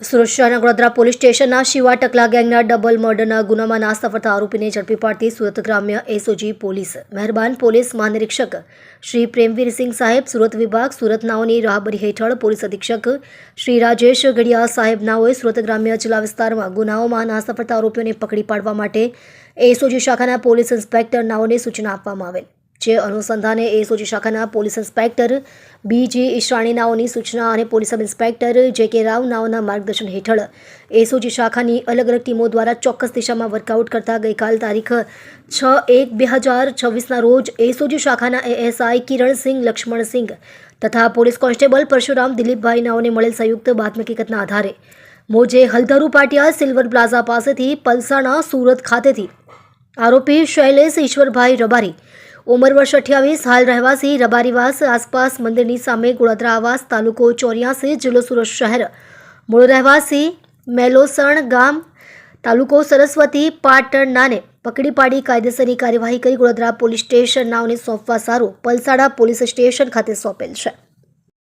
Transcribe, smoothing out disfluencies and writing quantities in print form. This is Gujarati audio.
સુરત શહેરના ગોધરા પોલીસ સ્ટેશનના શિવા ટકલા ગેંગના ડબલ મર્ડરના ગુનામાં નાસ્તા ફરતા આરોપીને ઝડપી પાડતી સુરત ગ્રામ્ય એસઓજી પોલીસ મહેરબાન પોલીસ મહાનિરીક્ષક શ્રી પ્રેમવીરસિંહ સાહેબ, સુરત વિભાગ સુરત નાઓની રાહબરી હેઠળ પોલીસ અધિક્ષક શ્રી રાજેશ ગઢિયા સાહેબ નાઓએ સુરત ગ્રામ્ય જિલ્લા વિસ્તારમાં ગુનાઓમાં નાસ્તા ફરતા આરોપીઓને પકડી પાડવા માટે એસઓજી શાખાના પોલીસ ઇન્સ્પેક્ટર નાઓને સૂચના આપવામાં આવેલ. જે અનુસંધાને એસઓજી શાખાના પોલીસ ઇન્સ્પેક્ટર બીજી ઈશાણી નાઓની સૂચના અને પોલીસ સબ ઇન્સ્પેક્ટર જે કે રાવ નાઓના માર્ગદર્શન હેઠળ એસઓજી શાખાની અલગ અલગ ટીમો દ્વારા ચોક્કસ દિશામાં વર્કઆઉટ કરતા ગઈકાલ તારીખ 6/1/2026ના રોજ એસઓજી શાખાના એએસઆઈ કિરણસિંહ લક્ષ્મણસિંહ તથા પોલીસ કોન્સ્ટેબલ પરશુરામ દિલીપભાઈ નાઓને મળેલ સંયુક્ત બાતમી હકીકતના આધારે મોજે હલધરુ પાટિયા સિલ્વર પ્લાઝા પાસેથી પલસાણા સુરત ખાતેથી આરોપી શૈલેષ ઈશ્વરભાઈ રબારી ઉંમર વર્ષ 28, હાલ રહેવાસી રબારીવાસ આસપાસ મંદિરની સામે ગોળાદરા આવાસ તાલુકો 84 જિલ્લો સુરત શહેર, મૂળ રહેવાસી મેલોસણ ગામ તાલુકો સરસ્વતી પાટણનાને પકડી પાડી કાયદેસરની કાર્યવાહી કરી ગોળાદરા પોલીસ સ્ટેશન નાઓને સોંપવા સારું પલસાડા પોલીસ સ્ટેશન ખાતે સોંપેલ છે.